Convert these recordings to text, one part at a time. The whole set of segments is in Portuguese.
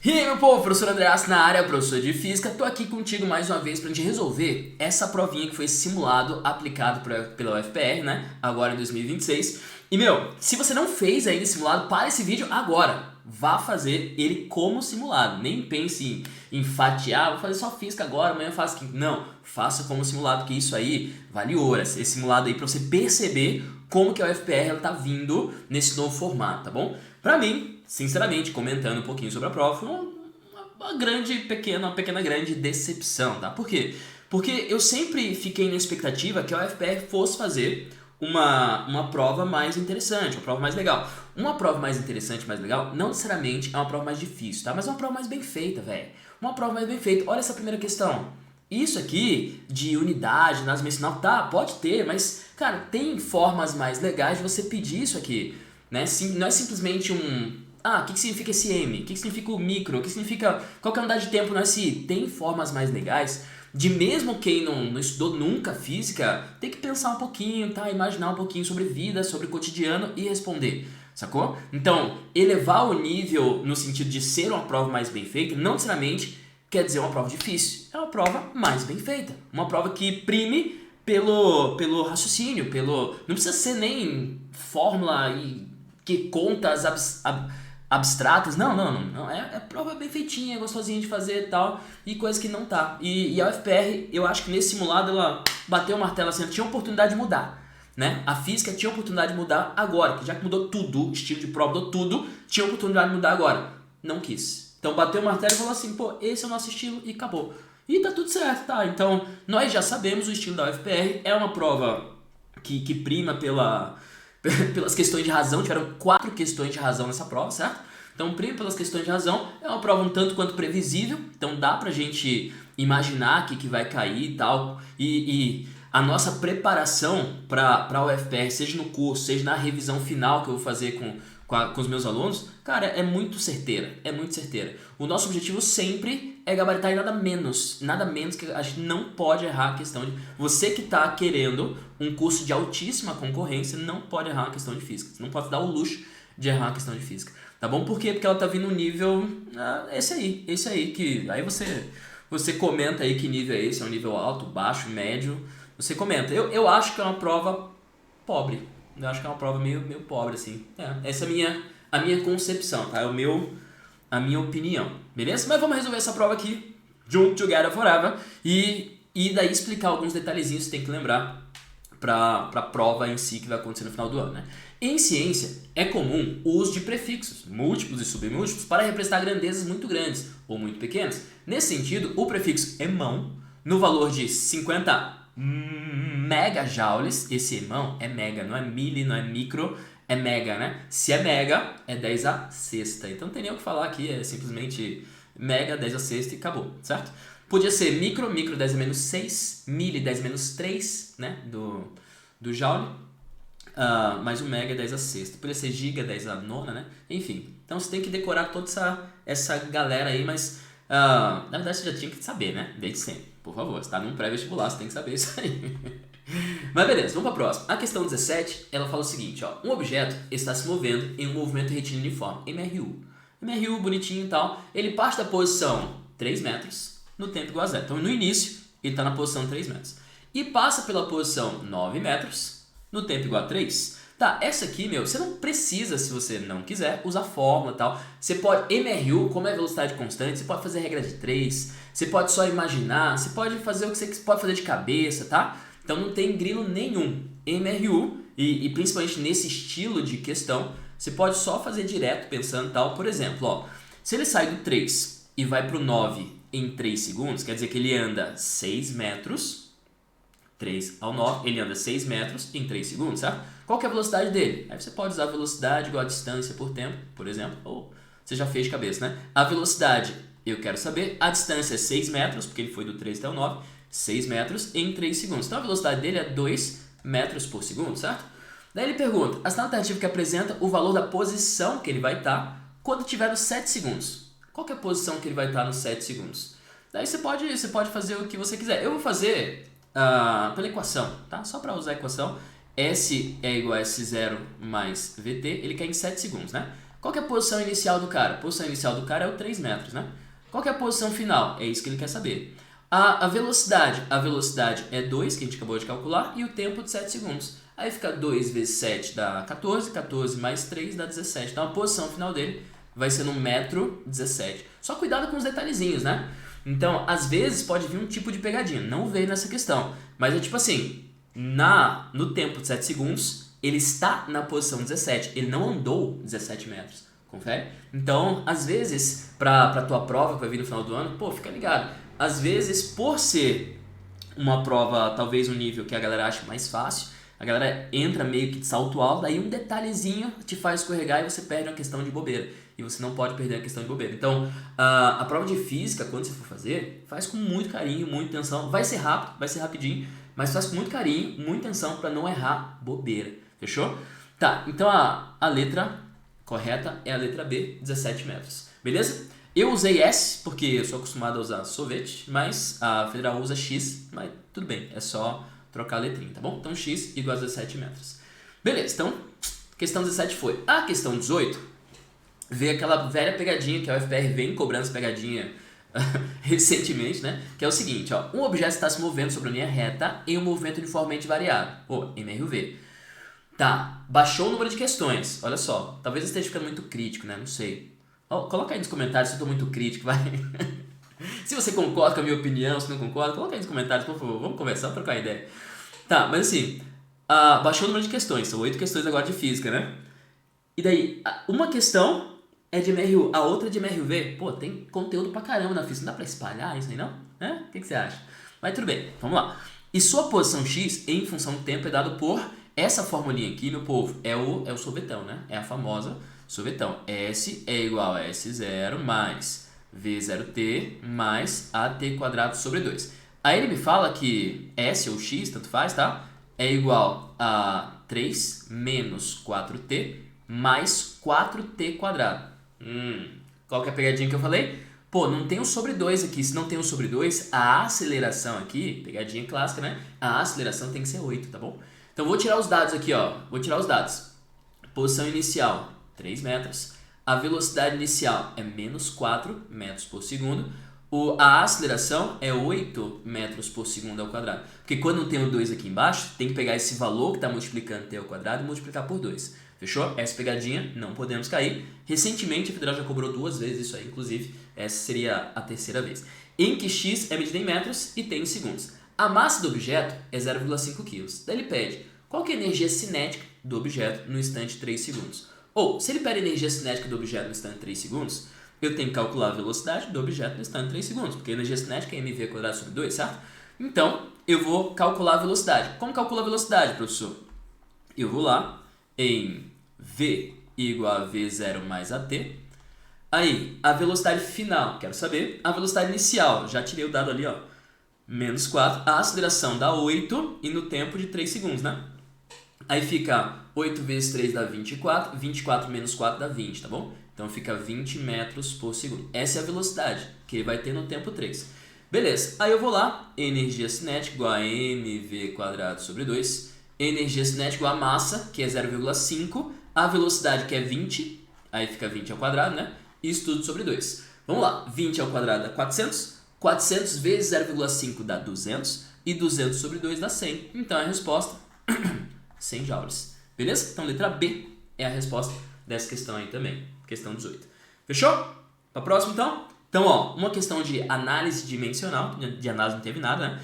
E aí, meu povo, professor Andreas na área, professor de Física. Tô aqui contigo mais uma vez pra gente resolver essa provinha que foi simulado, aplicado pela UFPR, né? Agora em 2026. E, meu, se você não fez ainda esse simulado, para esse vídeo agora. Vá fazer ele como simulado. Nem pense em fatiar, vou fazer só Física agora, amanhã eu faço Química. Não, faça como simulado, porque isso aí vale horas. Esse simulado aí pra você perceber como que a UFPR ela tá vindo nesse novo formato, tá bom? Pra mim, sinceramente, comentando um pouquinho sobre a prova, foi uma pequena grande decepção, tá? Por quê? Porque eu sempre fiquei na expectativa que a UFPR fosse fazer uma prova mais interessante, uma prova mais legal. Uma prova mais interessante, mais legal, não necessariamente é uma prova mais difícil, tá? Mas é uma prova mais bem feita, velho. Uma prova mais bem feita. Olha essa primeira questão. Isso aqui de unidade, nas medicinal, tá, pode ter, mas, cara, tem formas mais legais de você pedir isso aqui, né? Não é simplesmente o que significa esse M? O que significa o micro? O que significa qual que é a unidade de tempo no SI? Tem formas mais legais de mesmo quem não estudou nunca física, tem que pensar um pouquinho, tá? Imaginar um pouquinho sobre vida, sobre o cotidiano e responder, sacou? Então, elevar o nível no sentido de ser uma prova mais bem feita, não necessariamente quer dizer uma prova difícil. É uma prova mais bem feita. Uma prova que prime pelo raciocínio, não precisa ser nem fórmula e que contas abstratas. Não. É prova bem feitinha, gostosinha de fazer e tal, e coisa que não tá. E a UFPR, eu acho que nesse simulado ela bateu o martelo assim, ela tinha oportunidade de mudar, né? A física tinha oportunidade de mudar agora, que já que mudou tudo, o estilo de prova mudou tudo, tinha oportunidade de mudar agora. Não quis. Então bateu o martelo e falou assim, pô, esse é o nosso estilo e acabou. E tá tudo certo, tá? Então, nós já sabemos o estilo da UFPR, é uma prova que prima pelas questões de razão, tiveram 4 questões de razão nessa prova, certo? Então, prima pelas questões de razão, é uma prova um tanto quanto previsível, então dá pra gente imaginar que vai cair e tal, e a nossa preparação para a UFPR, seja no curso, seja na revisão final que eu vou fazer com os meus alunos, cara, é muito certeira, é muito certeira. O nosso objetivo sempre é gabaritar e nada menos que a gente não pode errar a questão de... Você que está querendo um curso de altíssima concorrência, não pode errar a questão de física, você não pode dar o luxo de errar a questão de física, tá bom? Por quê? Porque ela tá vindo no nível, esse aí, que aí você comenta aí que nível é esse, é um nível alto, baixo, médio, você comenta. Eu acho que é uma prova pobre. Eu acho que é uma prova meio pobre, assim. Essa é a minha concepção, tá? A minha opinião, beleza? Mas vamos resolver essa prova aqui, junto, together, forever, e daí explicar alguns detalhezinhos que você tem que lembrar pra prova em si que vai acontecer no final do ano, né? Em ciência, é comum o uso de prefixos, múltiplos e submúltiplos, para representar grandezas muito grandes ou muito pequenas. Nesse sentido, o prefixo emão, no valor de 50 megajoules, esse emão é mega, não é mili, não é micro, é mega, né? Se é mega, é 10 a sexta. Então não tem nem o que falar aqui, é simplesmente mega, 10 a sexta e acabou, certo? Podia ser micro 10 a menos 6, mili 10 a menos 3, né? Do joule. Mas o mega é 10 a sexta. Podia ser giga 10 a nona, né? Enfim, então você tem que decorar toda essa galera aí, mas na verdade você já tinha que saber, né? Desde sempre. Por favor, você tá num pré-vestibular, você tem que saber isso aí. Mas beleza, vamos pra próxima. A questão 17, ela fala o seguinte, ó. Um objeto está se movendo em um movimento retilíneo uniforme, MRU. MRU, bonitinho e tal. Ele parte da posição 3 metros no tempo igual a 0. Então, no início, ele está na posição 3 metros. E passa pela posição 9 metros no tempo igual a 3. Tá, essa aqui, você não precisa, se você não quiser, usar fórmula e tal. Você pode, MRU, como é velocidade constante, você pode fazer regra de 3, você pode só imaginar, você pode fazer o que você pode fazer de cabeça, tá? Então não tem grilo nenhum. MRU, e principalmente nesse estilo de questão, você pode só fazer direto pensando tal. Por exemplo, ó, se ele sai do 3 e vai pro 9 em 3 segundos, quer dizer que ele anda 6 metros, 3 ao 9, ele anda 6 metros em 3 segundos, certo? Qual que é a velocidade dele? Aí você pode usar a velocidade igual a distância por tempo, por exemplo, ou você já fez de cabeça, né? A velocidade, eu quero saber, a distância é 6 metros, porque ele foi do 3 até o 9, 6 metros em 3 segundos. Então a velocidade dele é 2 metros por segundo, certo? Daí ele pergunta, a alternativa que apresenta o valor da posição que ele vai estar quando tiver nos 7 segundos. Qual que é a posição que ele vai estar nos 7 segundos? Daí você pode fazer o que você quiser. Eu vou fazer pela equação, tá? Só para usar a equação. S é igual a S0 mais VT, ele quer em 7 segundos, né? Qual que é a posição inicial do cara? A posição inicial do cara é o 3 metros, né? Qual que é a posição final? É isso que ele quer saber. A velocidade é 2, que a gente acabou de calcular, e o tempo de 7 segundos. Aí fica 2 vezes 7 dá 14, 14 mais 3 dá 17. Então a posição final dele vai ser no metro 17. Só cuidado com os detalhezinhos, né? Então, às vezes pode vir um tipo de pegadinha. Não veio nessa questão. Mas é tipo assim, no tempo de 7 segundos, ele está na posição 17. Ele não andou 17 metros. Confere? Então, às vezes, pra tua prova que vai vir no final do ano, pô, fica ligado. Às vezes, por ser uma prova, talvez um nível que a galera acha mais fácil, a galera entra meio que de salto alto, daí um detalhezinho te faz escorregar e você perde uma questão de bobeira. E você não pode perder a questão de bobeira. Então, a prova de física, quando você for fazer, faz com muito carinho, muita atenção. Vai ser rápido, vai ser rapidinho, mas faz com muito carinho, muita atenção para não errar bobeira. Fechou? Tá, então a letra correta é a letra B, 17 metros. Beleza? Eu usei S, porque eu sou acostumado a usar sorvete, mas a Federal usa X, mas tudo bem, é só trocar a letrinha, tá bom? Então X igual a 17 metros. Beleza, então, questão 17 foi. A questão 18 veio aquela velha pegadinha que a UFPR vem cobrando essa pegadinha recentemente, né? Que é o seguinte, ó. Um objeto está se movendo sobre a linha reta em um movimento uniformemente variável, ou MRV. Tá, baixou o número de questões, olha só. Talvez eu esteja ficando muito crítico, né? Não sei. Coloca aí nos comentários se eu tô muito crítico, vai. Se você concorda com a minha opinião, se não concorda, coloca aí nos comentários, por favor. Vamos conversar, trocar ideia. Tá, mas assim, baixou o número de questões. São 8 questões agora de física, né? E daí, uma questão é de MRU, a outra é de MRV. Pô, tem conteúdo pra caramba na física. Não dá pra espalhar isso aí, não? O que você acha? Mas tudo bem, vamos lá. E sua posição X em função do tempo é dado por essa formulinha aqui, meu povo. É o sorvetão, né? É a famosa sorvetão. S é igual a S0 mais V0t mais AT quadrado sobre 2. Aí ele me fala que S ou X, tanto faz, tá? É igual a 3 menos 4t mais 4t quadrado. Qual que é a pegadinha que eu falei? Pô, não tem o sobre 2 aqui. Se não tem o sobre 2, a aceleração aqui, pegadinha clássica, né? A aceleração tem que ser 8, tá bom? Então vou tirar os dados aqui, ó. Vou tirar os dados. Posição inicial, 3 metros. A velocidade inicial é menos 4 metros por segundo. A aceleração é 8 metros por segundo ao quadrado. Porque quando não tem o 2 aqui embaixo, tem que pegar esse valor que está multiplicando t ao quadrado e multiplicar por 2. Fechou? Essa pegadinha, não podemos cair. Recentemente, a Federal já cobrou 2 vezes isso aí, inclusive. Essa seria a terceira vez. Em que x é medido em metros e t em segundos. A massa do objeto é 0,5 kg. Daí ele pede qual que é a energia cinética do objeto no instante 3 segundos. Ou, se ele pede a energia cinética do objeto no instante 3 segundos, eu tenho que calcular a velocidade do objeto no instante 3 segundos, porque a energia cinética é mv quadrado sobre 2, certo? Então, eu vou calcular a velocidade. Como calcula a velocidade, professor? Eu vou lá em v igual a v0 mais at. Aí, a velocidade final, quero saber. A velocidade inicial, já tirei o dado ali, ó. Menos 4. A aceleração dá 8 e no tempo de 3 segundos, né? Aí fica 8 vezes 3 dá 24. 24 menos 4 dá 20, tá bom? Então fica 20 metros por segundo. Essa é a velocidade que ele vai ter no tempo 3. Beleza, aí eu vou lá. Energia cinética igual a mv quadrado sobre 2. Energia cinética igual a massa, que é 0,5. A velocidade, que é 20. Aí fica 20 ao quadrado, né? Isso tudo sobre 2. Vamos lá. 20 ao quadrado dá 400. 400 vezes 0,5 dá 200. E 200 sobre 2 dá 100. Então a resposta, 100 joules. Beleza? Então letra B é a resposta dessa questão aí também. Questão 18. Fechou? Pra próxima então? Então, ó, uma questão de análise dimensional. De análise não teve nada, né?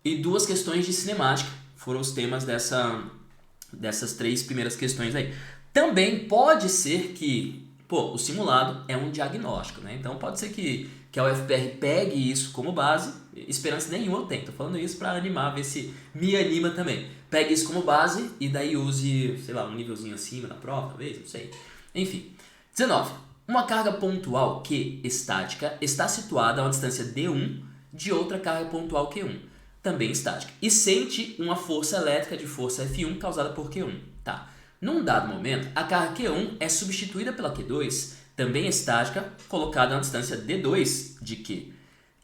E 2 questões de cinemática. Foram os temas dessas 3 primeiras questões aí. Também pode ser que, o simulado é um diagnóstico, né? Então pode ser que a UFPR pegue isso como base. Esperança nenhuma eu tenho. Tô falando isso pra animar, ver se me anima também. Pegue isso como base e daí use, sei lá, um nívelzinho acima na prova, talvez, não sei. Enfim. 19. Uma carga pontual Q estática está situada a uma distância D1 de outra carga pontual Q1, também estática, e sente uma força elétrica de força F1 causada por Q1. Tá. Num dado momento, a carga Q1 é substituída pela Q2, também estática, colocada a uma distância D2 de Q.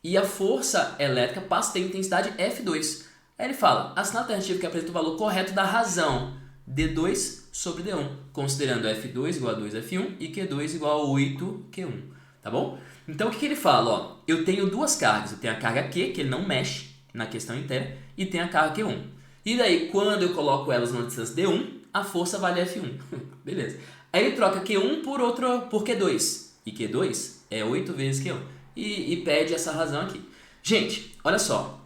E a força elétrica passa a ter intensidade F2. Aí ele fala, assinale a alternativa que apresenta o valor correto da razão D2 sobre D1, considerando F2 igual a 2F1 e Q2 igual a 8Q1, tá bom? Então, o que ele fala? Ó, eu tenho duas cargas, eu tenho a carga Q, que ele não mexe na questão inteira, e tem a carga Q1. E daí, quando eu coloco elas numa distância D1, a força vale F1. Beleza. Aí ele troca Q1 por Q2, e Q2 é 8 vezes Q1, e pede essa razão aqui. Gente, olha só,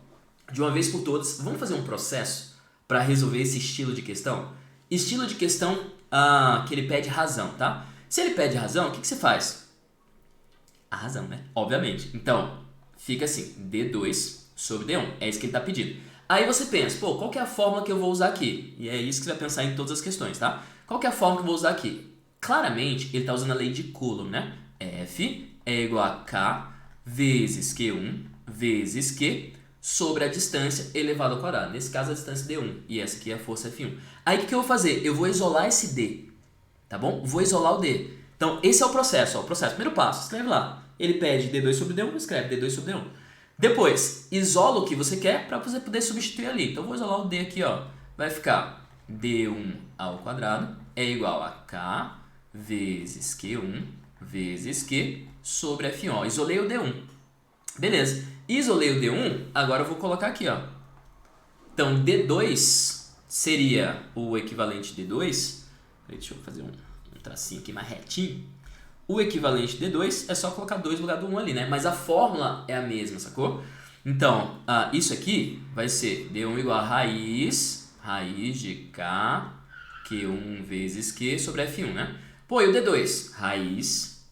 de uma vez por todas, vamos fazer um processo para resolver esse estilo de questão? Estilo de questão que ele pede razão, tá? Se ele pede razão, o que você faz? A razão, né? Obviamente. Então, fica assim, D2 sobre D1. É isso que ele está pedindo. Aí você pensa, pô, qual que é a fórmula que eu vou usar aqui? E é isso que você vai pensar em todas as questões, tá? Qual que é a fórmula que eu vou usar aqui? Claramente, ele está usando a lei de Coulomb, né? F é igual a K vezes Q1 vezes Q sobre a distância elevado ao quadrado. Nesse caso, a distância D1. E essa aqui é a força F1. Aí, o que eu vou fazer? Eu vou isolar esse D, tá bom? Vou isolar o D. Então, esse é o processo. Ó, o processo. Primeiro passo, escreve lá. Ele pede D2 sobre D1, escreve D2 sobre D1. Depois, isola o que você quer para você poder substituir ali. Então, eu vou isolar o D aqui, ó. Vai ficar D1 ao quadrado é igual a K vezes Q1 vezes Q sobre F1. Ó, isolei o D1. Beleza. Isolei o D1, agora eu vou colocar aqui, ó. Então, D2 seria o equivalente de D2. Deixa eu fazer um tracinho aqui mais retinho. O equivalente de D2 é só colocar 2 no lugar do 1 ali, né? Mas a fórmula é a mesma, sacou? Então, isso aqui vai ser D1 igual a raiz de K, Q1 vezes Q sobre F1, né? Pô, e o D2? Raiz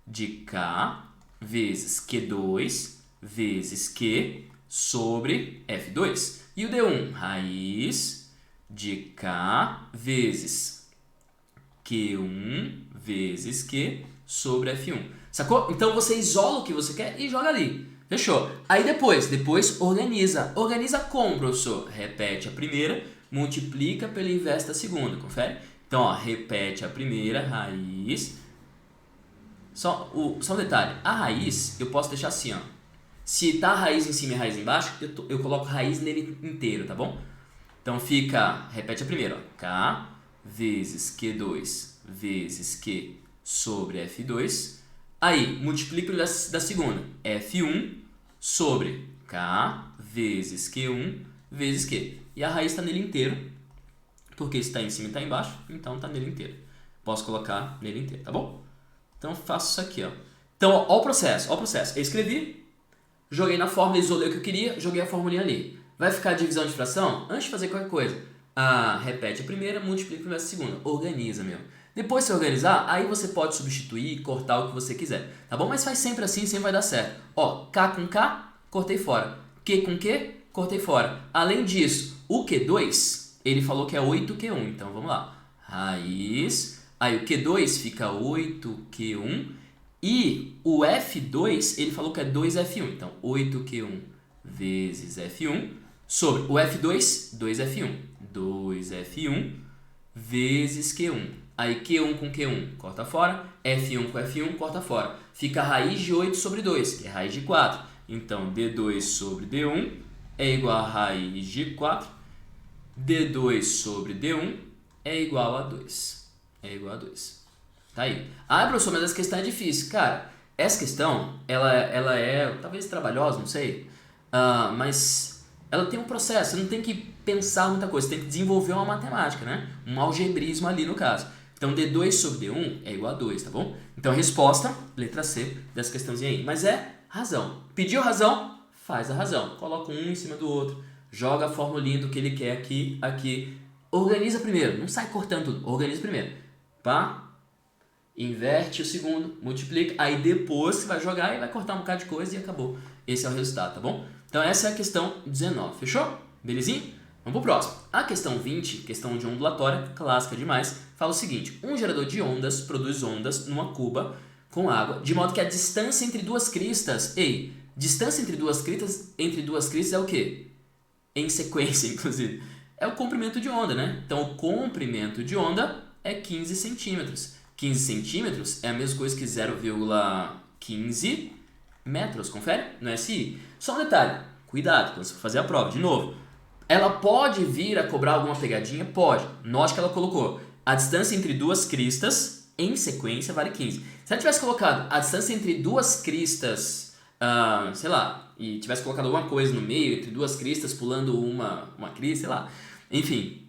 de K vezes Q2 vezes Q sobre F2. E o D1? Raiz de K vezes Q1 vezes Q sobre F1. Sacou? Então você isola o que você quer e joga ali. Fechou? Aí depois organiza. Organiza como, professor? Repete a primeira, multiplica pelo inverso da segunda. Confere? Então, ó, repete a primeira, raiz. Só um detalhe. A raiz eu posso deixar assim, ó. Se tá a raiz em cima e a raiz embaixo, eu coloco raiz nele inteiro, tá bom? Então fica, repete a primeira, ó. K vezes Q2 vezes Q sobre F2. Aí, multiplica pelo inverso da segunda. F1 sobre K vezes Q1 vezes Q. E a raiz está nele inteiro, porque se está em cima e está embaixo, então está nele inteiro. Posso colocar nele inteiro, tá bom? Então, faço isso aqui, ó. Então, ó o processo. Eu escrevi, joguei na fórmula, isolei o que eu queria, joguei a formulinha ali. Vai ficar a divisão de fração? Antes de fazer qualquer coisa, repete a primeira, multiplica pela segunda. Organiza, meu. Depois, se organizar, aí você pode substituir, cortar o que você quiser, tá bom? Mas faz sempre assim, sempre vai dar certo. Ó, K com K, cortei fora. Q com Q, cortei fora. Além disso, o Q2, ele falou que é 8Q1. Então, vamos lá. Raiz. Aí, o Q2 fica 8Q1. E o F2, ele falou que é 2F1. Então, 8Q1 vezes F1 sobre o F2, 2F1. 2F1 vezes Q1. Aí Q1 com Q1 corta fora, F1 com F1 corta fora. Fica a raiz de 8 sobre 2, que é raiz de 4. Então, D2 sobre D1 é igual a raiz de 4. D2 sobre D1 é igual a 2. É igual a 2. Tá aí. Professor, mas essa questão é difícil. Cara, essa questão, ela é talvez trabalhosa, não sei. Mas ela tem um processo. Você não tem que pensar muita coisa. Você tem que desenvolver uma matemática, né? Um algebrismo ali no caso. Então, D2 sobre D1 é igual a 2, tá bom? Então, resposta, letra C, dessa questãozinha aí. Mas é razão. Pediu razão, faz a razão. Coloca um em cima do outro. Joga a formulinha do que ele quer aqui. Organiza primeiro. Não sai cortando tudo. Organiza primeiro. Pá. Inverte o segundo. Multiplica. Aí, depois você vai jogar e vai cortar um bocado de coisa e acabou. Esse é o resultado, tá bom? Então, essa é a questão 19. Fechou? Belezinha? Vamos pro próximo. A questão 20, questão de ondulatória, clássica demais, fala o seguinte: um gerador de ondas produz ondas numa cuba com água, de modo que a distância entre duas cristas... distância entre duas cristas é o quê? Em sequência, inclusive. É o comprimento de onda, né? Então, o comprimento de onda é 15 centímetros. 15 centímetros é a mesma coisa que 0,15 metros, confere? No SI. Só um detalhe, cuidado quando você for fazer a prova, de novo. Ela pode vir a cobrar alguma pegadinha? Pode. Note que ela colocou a distância entre duas cristas em sequência vale 15. Se ela tivesse colocado a distância entre duas cristas, sei lá, e tivesse colocado alguma coisa no meio, entre duas cristas, pulando uma crista, sei lá, enfim,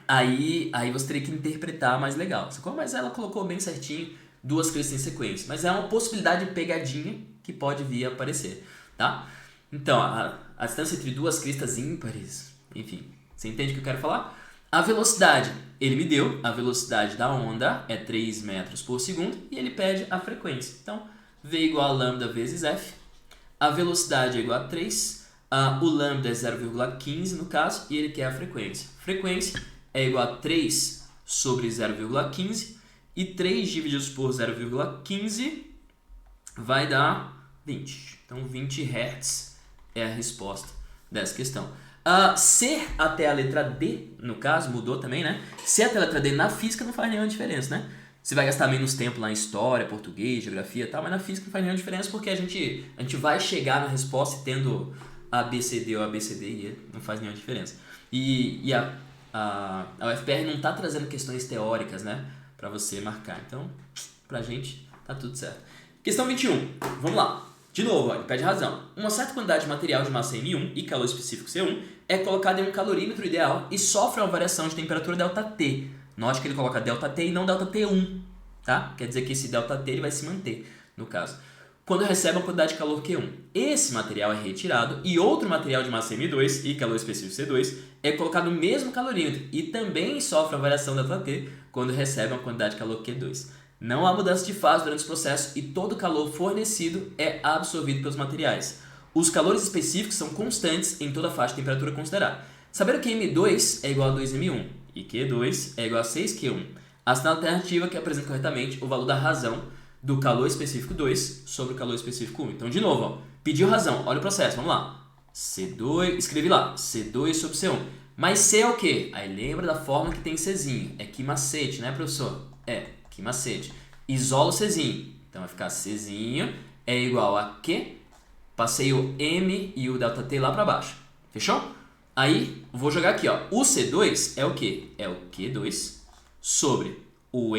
aí você teria que interpretar mais legal, sacou? Mas ela colocou bem certinho duas cristas em sequência. Mas é uma possibilidade de pegadinha que pode vir a aparecer, tá? Então, a distância entre duas cristas ímpares, enfim, você entende o que eu quero falar? A velocidade, ele me deu, a velocidade da onda é 3 metros por segundo e ele pede a frequência. Então, V igual a lambda vezes F, a velocidade é igual a 3, o lambda é 0,15 no caso e ele quer a frequência. Frequência é igual a 3 sobre 0,15 e 3 divididos por 0,15 vai dar 20. Então, 20 Hz é a resposta dessa questão. Ser até a letra D, no caso, mudou também, né? Ser até a letra D na física não faz nenhuma diferença, né? Você vai gastar menos tempo lá em história, português, geografia e tal, mas na física não faz nenhuma diferença porque a gente vai chegar na resposta tendo A, B, C, D ou A, B, C, D e E, não faz nenhuma diferença. E a UFPR não tá trazendo questões teóricas, né? Pra você marcar. Então, pra gente, tá tudo certo. Questão 21, vamos lá. De novo, ele pede razão. Uma certa quantidade de material de massa M1 e calor específico C1 é colocada em um calorímetro ideal e sofre uma variação de temperatura ΔT. Note que ele coloca ΔT e não ΔT1, tá? Quer dizer que esse ΔT ele vai se manter, no caso. Quando recebe uma quantidade de calor Q1. Esse material é retirado e outro material de massa M2 e calor específico C2 é colocado no mesmo calorímetro e também sofre uma variação ΔT quando recebe uma quantidade de calor Q2. Não há mudança de fase durante esse processo e todo o calor fornecido é absorvido pelos materiais. Os calores específicos são constantes em toda a faixa de temperatura considerada. Saber que M2 é igual a 2M1 e Q2 é igual a 6Q1. Assina a alternativa que apresenta corretamente o valor da razão do calor específico 2 sobre o calor específico 1. Então, de novo, ó, pediu razão. Olha o processo, vamos lá. C2, escrevi lá, C2 sobre C1. Mas C é o quê? Aí lembra da fórmula que tem Czinho. É que macete, né, professor? Que macete. Isola o Czinho. Então vai ficar Czinho é igual a Q. Passei o M e o ΔT lá para baixo. Fechou? Aí vou jogar aqui, ó. O C2 é o quê? É o Q2 sobre o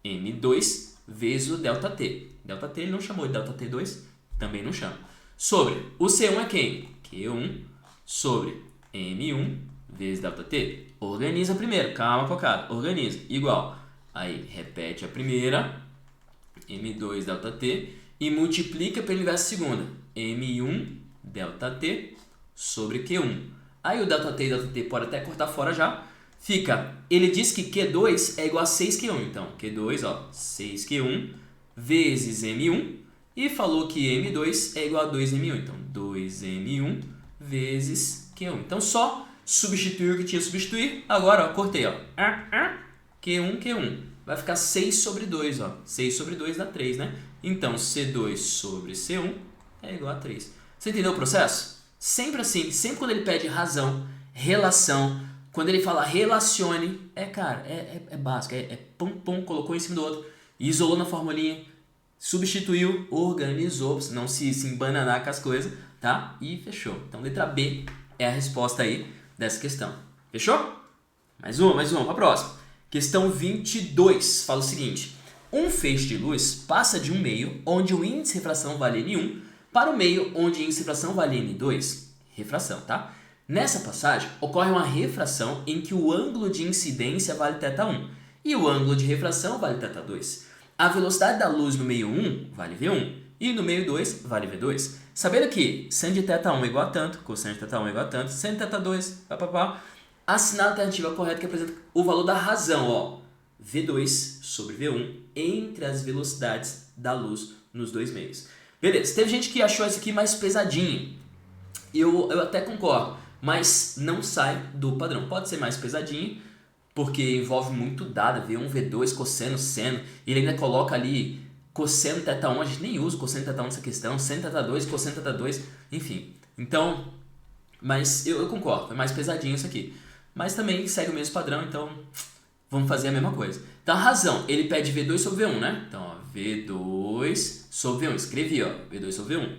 M2 vezes o ΔT. ΔT ele não chamou de ΔT2, também não chama. Sobre o C1 é quem? Q1 sobre M1 vezes ΔT. Organiza primeiro, calma, cocada. Organiza. Igual. Aí repete a primeira, M2 ΔT, e multiplica pelo inverso da segunda, M1 ΔT sobre Q1. Aí o ΔT e ΔT pode até cortar fora já. Fica, ele diz que Q2 é igual a 6Q1. Então, Q2, ó, 6Q1 vezes M1. E falou que M2 é igual a 2M1. Então, 2M1 vezes Q1. Então, só substituir o que tinha que substituir. Agora, ó, cortei, ó. Q1, Q1. Vai ficar 6 sobre 2, ó. 6 sobre 2 dá 3, né? Então, C2 sobre C1 é igual a 3. Você entendeu o processo? Sempre assim, sempre quando ele pede razão, relação, quando ele fala relacione, cara, é básico, pum, pum, colocou em cima do outro, isolou na formulinha, substituiu, organizou, não se embananar com as coisas, tá? E fechou. Então, letra B é a resposta aí dessa questão. Fechou? Mais uma, para a próxima. Questão 22 fala o seguinte: um feixe de luz passa de um meio onde o índice de refração vale N1 para o meio onde o índice de refração vale N2. Refração, tá? Nessa passagem, ocorre uma refração em que o ângulo de incidência vale θ1 e o ângulo de refração vale θ2. A velocidade da luz no meio 1 vale V1 e no meio 2 vale V2. Sabendo que sin de θ1 é igual a tanto, cosseno de θ1 é igual a tanto, sin de θ2, assinar a alternativa correta que apresenta o valor da razão, ó, V2 sobre V1 entre as velocidades da luz nos dois meios. Beleza, teve gente que achou isso aqui mais pesadinho. Eu até concordo, mas não sai do padrão. Pode ser mais pesadinho, porque envolve muito dado, V1, V2, cosseno, seno. Ele ainda coloca ali cosseno θ1, a gente nem usa cosseno θ1 nessa questão, seno θ2, cosseno θ2, enfim. Então, mas eu concordo, é mais pesadinho isso aqui. Mas também segue o mesmo padrão, então vamos fazer a mesma coisa. Então a razão, ele pede V2 sobre V1, né? Então, ó, V2 sobre V1, escrevi, ó, V2 sobre V1.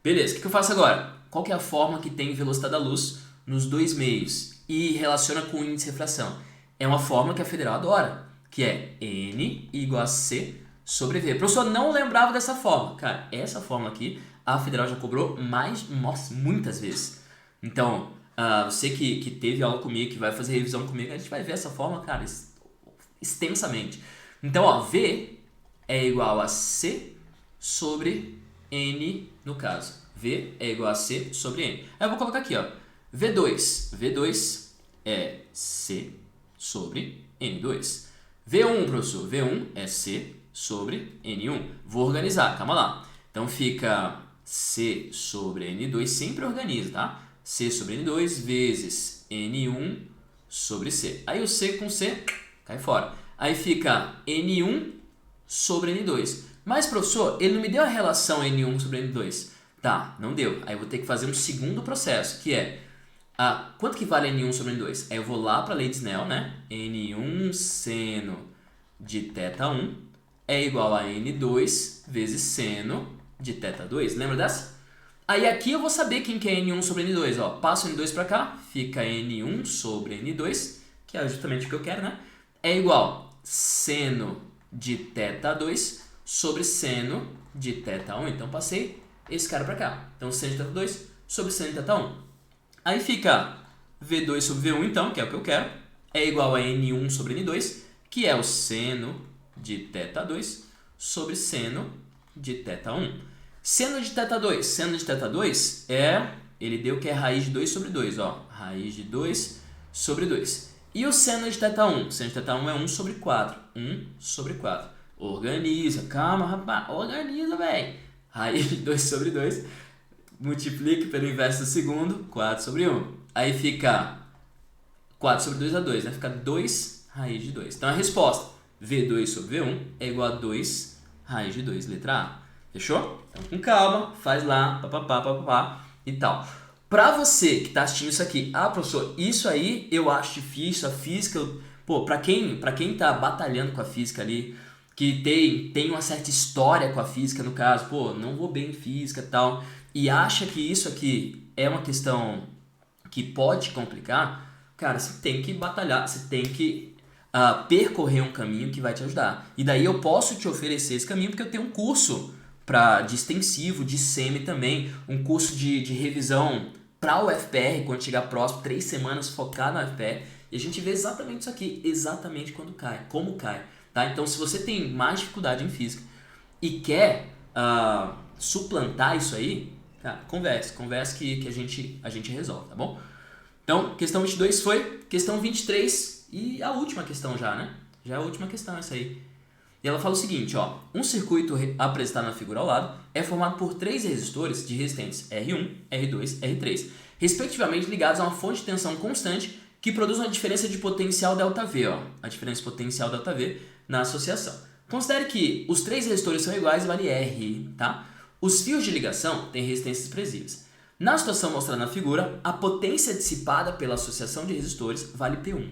Beleza, o que eu faço agora? Qual que é a forma que tem velocidade da luz nos dois meios e relaciona com o índice de refração. É uma fórmula que a Federal adora, que é N igual a C sobre V. O professor não lembrava dessa fórmula. Cara, essa fórmula aqui, a Federal já cobrou muitas vezes. Então, você que teve aula comigo, que vai fazer revisão comigo, a gente vai ver essa fórmula, cara, extensamente. Então, ó, V é igual a C sobre N, no caso. V é igual a C sobre N. Aí eu vou colocar aqui, ó, V2. V2 é C sobre N2. V1, professor, V1 é C sobre N1. Vou organizar, calma lá. Então fica C sobre N2, sempre organiza, tá? C sobre N2 vezes N1 sobre C. Aí o C com C cai fora. Aí fica N1 sobre N2. Mas, professor, ele não me deu a relação N1 sobre N2. Tá, não deu. Aí eu vou ter que fazer um segundo processo, que é quanto que vale N1 sobre N2? Aí eu vou lá para a lei de Snell, né? N1 seno de θ1 é igual a N2 vezes seno de θ2. Lembra dessa? Aí aqui eu vou saber quem que é N1 sobre N2. Ó, passo N2 para cá, fica N1 sobre N2, que é justamente o que eu quero, né? É igual seno de θ2 sobre seno de θ1. Então passei esse cara para cá. Então seno de θ2 sobre seno de θ1. Aí fica V2 sobre V1, então, que é o que eu quero, é igual a N1 sobre N2, que é o seno de θ2 sobre seno de θ1. Seno de θ2 ele deu que é raiz de 2 sobre 2, ó, raiz de 2 sobre 2. E o seno de θ1? Seno de θ1 é 1 sobre 4, 1 sobre 4. Organiza, calma, rapaz, organiza, velho. Raiz de 2 sobre 2, multiplique pelo inverso do segundo, 4 sobre 1. Aí fica 4 sobre 2 a 2, né? Fica 2 raiz de 2. Então a resposta, V2 sobre V1 é igual a 2 raiz de 2, letra A. Fechou? Então com calma, faz lá, papapá e tal. Pra você que tá assistindo isso aqui, professor, isso aí eu acho difícil, a física, pra quem tá batalhando com a física ali, que tem uma certa história com a física no caso, não vou bem em física e tal, e acha que isso aqui é uma questão que pode complicar, cara, você tem que batalhar, você tem que percorrer um caminho que vai te ajudar. E daí eu posso te oferecer esse caminho porque eu tenho um curso de extensivo, de semi também, um curso de revisão para o UFPR, quando chegar próximo, 3 semanas focado no UFPR, e a gente vê exatamente isso aqui, exatamente quando cai, como cai. Tá? Então, se você tem mais dificuldade em física e quer suplantar isso aí, cara, converse que a gente resolve, tá bom? Então, questão 22 foi, questão 23 e a última questão já, né? Já é a última questão essa aí. E ela fala o seguinte, ó, um circuito apresentado na figura ao lado é formado por 3 resistores de resistência R1, R2, R3, respectivamente ligados a uma fonte de tensão constante que produz uma diferença de potencial ΔV, ó, a diferença de potencial ΔV na associação. Considere que os 3 resistores são iguais e vale R, tá? Os fios de ligação têm resistências expressivas. Na situação mostrada na figura, a potência dissipada pela associação de resistores vale P1.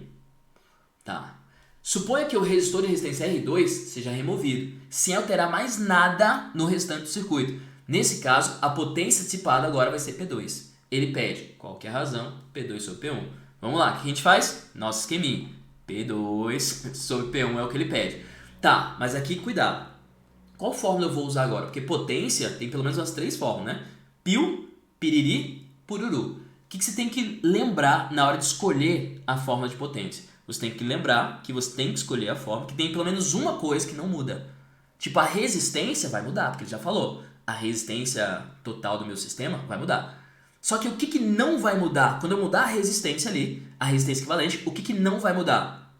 Tá? Suponha que o resistor de resistência R2 seja removido, sem alterar mais nada no restante do circuito. Nesse caso, a potência dissipada agora vai ser P2. Ele pede, qual que é a razão? P2 sobre P1. Vamos lá, o que a gente faz? Nosso esqueminha. P2 sobre P1 é o que ele pede. Tá, mas aqui cuidado. Qual fórmula eu vou usar agora? Porque potência tem pelo menos umas 3 fórmulas, né? Piu, piriri, pururu. O que você tem que lembrar na hora de escolher a fórmula de potência? Você tem que lembrar que você tem que escolher a fórmula que tem pelo menos uma coisa que não muda. Tipo, a resistência vai mudar, porque ele já falou. A resistência total do meu sistema vai mudar. Só que o que não vai mudar? Quando eu mudar a resistência ali, a resistência equivalente, o que não vai mudar?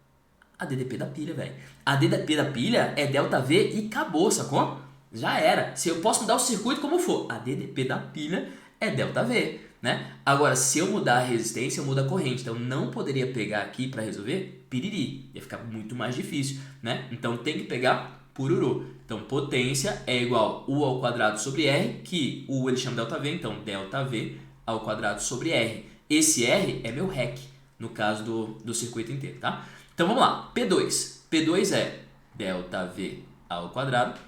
A DDP da pilha, velho. A DDP da pilha é ΔV e acabou, sacou? Já era. Se eu posso mudar o circuito como for, a DDP da pilha é ΔV, né? Agora, se eu mudar a resistência, eu mudo a corrente. Então, não poderia pegar aqui para resolver piriri. Ia ficar muito mais difícil, né? Então, tem que pegar pururu. Então, potência é igual U ao quadrado sobre R, que U ele chama ΔV, então ΔV ao quadrado sobre R. Esse R é meu REC, no caso do circuito inteiro, tá? Então, vamos lá. P2. P2 é ΔV ao quadrado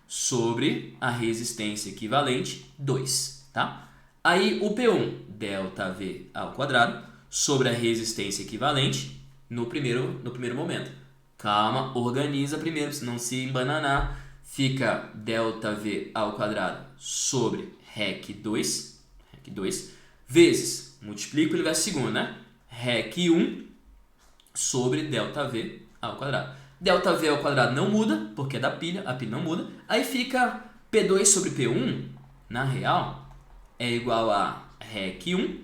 sobre a resistência equivalente 2, tá? Aí o P1, ΔV ao quadrado, sobre a resistência equivalente no primeiro momento. Calma, organiza primeiro, se não se embananar. Fica ΔV ao quadrado sobre REC2, vezes, multiplica o universo segundo, né? REC1 sobre ΔV ao quadrado. ΔV ao quadrado não muda, porque é da pilha, a pilha não muda. Aí fica P2 sobre P1, na real, é igual a REC1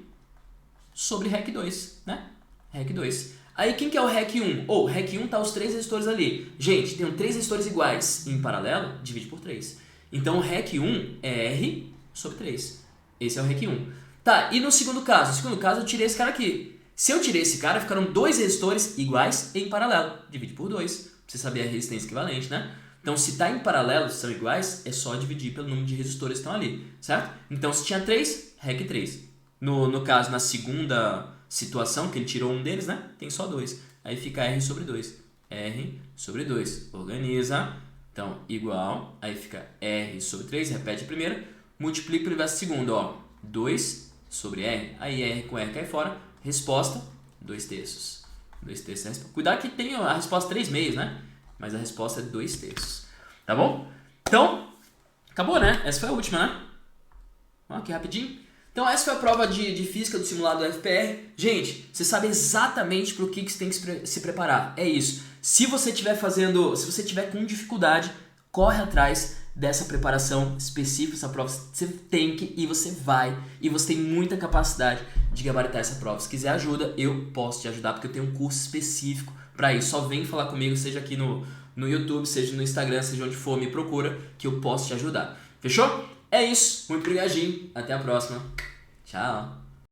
sobre REC2, né? REC2. Aí quem que é o REC1? O REC1 tá os 3 resistores ali. Gente, tem 3 resistores iguais em paralelo, divide por 3. Então o REC1 é R sobre 3. Esse é o REC1. Tá, e no segundo caso? No segundo caso eu tirei esse cara aqui. Se eu tirei esse cara, ficaram 2 resistores iguais em paralelo. Divide por 2, pra você saber a resistência equivalente, né? Então se tá em paralelo, se são iguais, é só dividir pelo número de resistores que estão ali, certo? Então se tinha 3, REC3. No caso, na segunda situação, que ele tirou um deles, né? Tem só 2. Aí fica R sobre 2. R sobre 2. Organiza. Então, igual. Aí fica R sobre 3. Repete a primeira. Multiplica pelo universo segundo, ó. 2 sobre R. Aí R com R cai fora. Resposta, 2/3. 2/3 é a resposta. Cuidado que tem a resposta 3/2, né? Mas a resposta é 2/3. Tá bom? Então, acabou, né? Essa foi a última, né? Ó, que rapidinho. Então essa foi a prova de física do simulado do FPR. Gente, você sabe exatamente para o que você tem que se preparar. É isso. Se você estiver com dificuldade, corre atrás dessa preparação específica, essa prova. Você tem que e você vai. E você tem muita capacidade de gabaritar essa prova. Se quiser ajuda, eu posso te ajudar, porque eu tenho um curso específico para isso. Só vem falar comigo, seja aqui no YouTube, seja no Instagram, seja onde for, me procura, que eu posso te ajudar. Fechou? É isso. Muito obrigadinho. Até a próxima. Tchau.